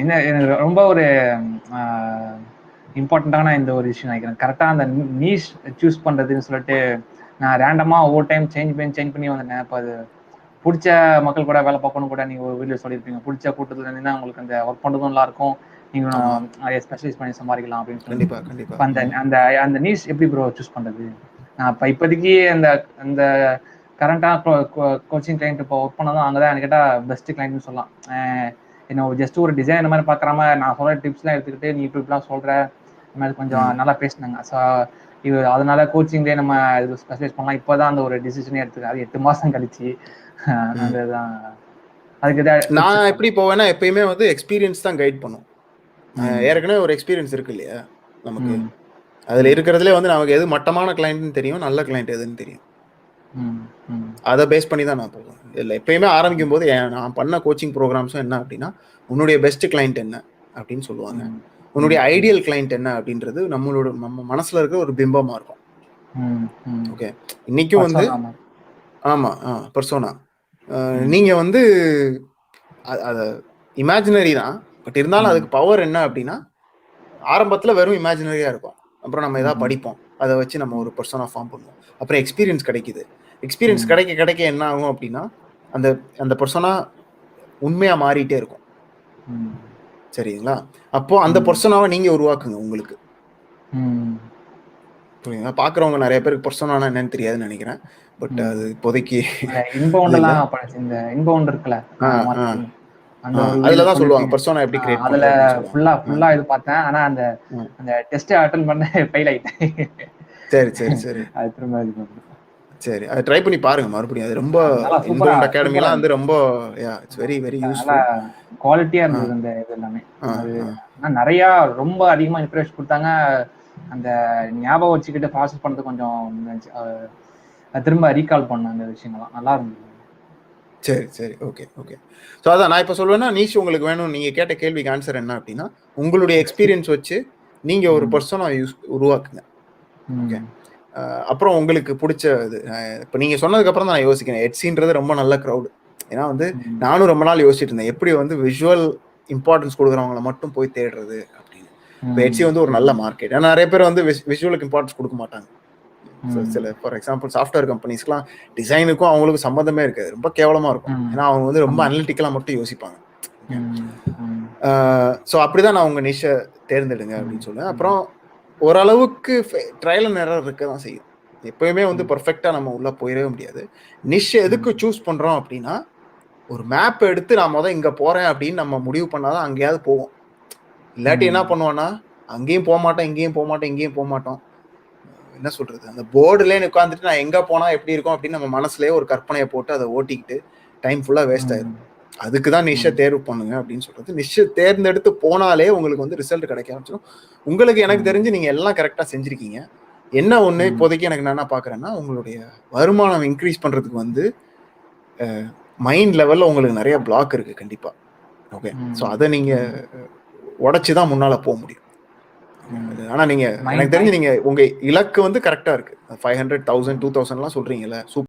என்ன எனக்கு ரொம்ப ஒரு இம்பார்ட்டண்ட்டான இந்த ஒரு விஷயம் நினைக்கிறேன். கரெக்டாக அந்த நீஷ் சூஸ் பண்ணுறதுன்னு சொல்லிட்டு நான் ரேண்டமாக ஒவ்வொரு டைம் சேஞ்ச் பண்ணி வந்தேன். இப்போ அது பிடிச்ச மக்கள் கூட வேலை பார்க்கணும் கூட நீங்கள் ஒரு வீடியோ சொல்லியிருப்பீங்க. பிடிச்ச கூட்டத்தில் இருந்தீங்கன்னா உங்களுக்கு அந்த ஒர்க் பண்ணுறதும் நல்லா இருக்கும். நீங்களும் நிறைய ஸ்பெஷலைஸ் பண்ணி சம்பாதிக்கலாம் அப்படின்னு சொல்லி. இப்போ அந்த அந்த அந்த நீஷ் எப்படி ப்ரோ சூஸ் பண்ணுறது? நான் இப்போதைக்கு அந்த அந்த கரண்டாக கோச்சிங் கிளைண்ட் இப்போ ஒர்க் பண்ணதும் அங்கே தான் எனக்கு கேட்டால் பெஸ்ட் கிளைண்ட்னு சொல்லலாம். என்ன ஜஸ்ட் ஒரு டிசைன் இந்த மாதிரி பார்க்குறாம நான் சொல்கிற டிப்ஸ்லாம் எடுத்துக்கிட்டு நீ இப்படிலாம் சொல்கிற இந்த மாதிரி கொஞ்சம் நல்லா பேசினாங்க. ஸோ இது அதனால கோச்சிங்லேயே நம்ம இது ஸ்பெஷலைஸ் பண்ணலாம். இப்போ தான் அந்த ஒரு டிசிஷனே எடுத்துக்காது 8 மாதம் கழிச்சு. அதுதான் அதுக்கு நான் எப்படி போவேன்னா எப்பயுமே வந்து எக்ஸ்பீரியன்ஸ் தான் கைட் பண்ணும். ஏற்கனவே ஒரு எக்ஸ்பீரியன்ஸ் இருக்கு இல்லையா நமக்கு, அதுல இருக்கிறதுலே வந்து நமக்கு எது மட்டமான கிளைண்ட்னு தெரியும், நல்ல கிளைண்ட் எதுன்னு தெரியும். அதை பேஸ் பண்ணி தான் நான் போவேன். இல்லை எப்பயுமே ஆரம்பிக்கும் போது நான் பண்ண கோச்சிங் ப்ரோக்ராம்ஸும் என்ன அப்படின்னா, உன்னுடைய பெஸ்ட் கிளைண்ட் என்ன அப்படின்னு சொல்லுவாங்க. உன்னுடைய ஐடியல் கிளைண்ட் என்ன அப்படின்றது நம்ம மனசுல இருக்கிற ஒரு பிம்பமா இருக்கும். ஓகே, இன்னைக்கும் வந்து ஆமா பர்சோனா நீங்க வந்து அது இமேஜினரி தான், பட் இருந்தாலும் அதுக்கு பவர் என்ன அப்படின்னா ஆரம்பத்துல வெறும் இமேஜினரியா இருக்கும். அப்புறம் நம்ம ஏதாவது படிப்போம், அதை வச்சு நம்ம ஒரு பர்சனா ஃபார்ம் பண்ணுவோம். அப்புறம் எக்ஸ்பீரியன்ஸ் கிடைக்குது. எக்ஸ்பீரியன்ஸ் கிடைக்க என்ன ஆகும் அப்படின்னா அந்த அந்த பர்சனா உண்மையா மாறிட்டே இருக்கும். சரிங்களா? அப்போ அந்த பர்சனாவை நீங்க உருவாக்குங்க உங்களுக்கு. புரியுங்களா? பாக்குறவங்க நிறைய பேருக்கு பர்சனானா என்னன்னு தெரியாதுன்னு நினைக்கிறேன். பட் அது இப்போதைக்கு இன்பவுண்ட் இருக்குல்ல, அதுலதான் சொல்லுவாங்க பர்சோனா எப்படி கிரியேட் அதுல ஃபுல்லா இது பார்த்தேன். ஆனா அந்த அந்த டெஸ்ட் அட்டெண்ட் பண்ண ஃபெயில் ஆயிட்டேன். சரி அது திரும்ப சரி, அதை ட்ரை பண்ணி பாருங்க மறுபடியும். அது ரொம்ப இன்பவுண்ட் அகாடமிலாம் வந்து ரொம்ப இட்ஸ் வெரி வெரி யூஸ்ஃபுல், குவாலிட்டியா இருந்தது அந்த இது எல்லாமே. அது நிறைய ரொம்ப அதிகமா இன்ட்ரெஸ்ட் கொடுத்தாங்க. அந்த ஞாபகம் வச்சுக்கிட்டு ப்ராசஸ் பண்றது கொஞ்சம் திரும்ப ரீகால் பண்ண அந்த விஷயங்கள்லாம் நல்லா இருந்தது. சரி ஓகே. ஸோ அதான் நான் இப்போ சொல்லுவேன்னா, நீஷ் உங்களுக்கு வேணும். நீங்கள் கேட்ட கேள்விக்கு ஆன்சர் என்ன அப்படின்னா, உங்களுடைய எக்ஸ்பீரியன்ஸ் வச்சு நீங்கள் ஒரு பர்சனை உருவாக்குங்க. ஓகே, அப்புறம் உங்களுக்கு பிடிச்ச இது இப்போ நீங்கள் சொன்னதுக்கப்புறம் தான் நான் யோசிக்கிறேன். எட்ஸின்றது ரொம்ப நல்ல க்ரௌடு. ஏன்னா வந்து நானும் ரொம்ப நாள் யோசிச்சுட்டு இருந்தேன், எப்படி வந்து விஷுவல் இம்பார்ட்டன்ஸ் கொடுக்குறவங்கள மட்டும் போய் தேடுறது அப்படின்னு. இப்போ எட்ஸி வந்து ஒரு நல்ல மார்க்கெட். ஏன்னா நிறைய பேர் வந்து விஷுவலுக்கு இம்பார்ட்டன்ஸ் கொடுக்க மாட்டாங்க. சில ஃபார் எக்ஸாம்பிள் சாஃப்ட்வேர் கம்பெனிஸ்க்குலாம் டிசைனுக்கும் அவங்களுக்கு சம்மந்தமே இருக்காது, ரொம்ப கேவலமா இருக்கும். ஏன்னா அவங்க வந்து ரொம்ப அனலிட்டிக்கலா மட்டும் யோசிப்பாங்க. ஸோ அப்படிதான் நான் உங்க நிஷை தேர்ந்தெடுங்க அப்படின்னு சொல்லுவேன். அப்புறம் ஓரளவுக்கு ட்ரையல் அண்ட் எரர் இருக்க தான் செய்யும். எப்பயுமே வந்து பர்ஃபெக்டா நம்ம உள்ள போயிடவே முடியாது. நிஷ் எதுக்கு சூஸ் பண்றோம் அப்படின்னா, ஒரு மேப் எடுத்து நான் இங்க போறேன் அப்படின்னு நம்ம முடிவு பண்ணாதான் அங்கேயாவது போவோம். இல்லாட்டி என்ன பண்ணுவோம்னா, அங்கேயும் போக மாட்டோம், இங்கேயும் போக மாட்டோம். என்ன சொல்றது, அந்த போர்டுலேயே உட்காந்துட்டு நான் எங்க போனா எப்படி இருக்கும் அப்படின்னு நம்ம மனசுலயே ஒரு கற்பனையை போட்டு அதை ஓட்டிக்கிட்டு டைம் ஃபுல்லா வேஸ்ட் ஆயிடும். அதுக்குதான் நிஷை தேர்வு பண்ணுங்க அப்படின்னு சொல்றது. நிஷை தேர்ந்தெடுத்து போனாலே உங்களுக்கு வந்து ரிசல்ட் கிடைக்க ஆரம்பிச்சிடும். உங்களுக்கு எனக்கு தெரிஞ்சு நீங்க எல்லாம் கரெக்டா செஞ்சிருக்கீங்க. என்ன ஒண்ணு இப்போதைக்கு எனக்கு நான் என்ன பாக்குறேன்னா, உங்களுடைய வருமானம் இன்க்ரீஸ் பண்றதுக்கு வந்து மைண்ட் லெவல்ல உங்களுக்கு நிறைய பிளாக் இருக்கு கண்டிப்பா. ஓகே, ஸோ அதை நீங்க உடைச்சுதான் முன்னால போக முடியும். ஆனா நீங்க எனக்கு தெரிஞ்சு நீங்க உங்க இலக்கு வந்து கரெக்டா இருக்கு. 500, 1000, 2000 எல்லாம் சொல்றீங்கல்ல, சூப்பர்.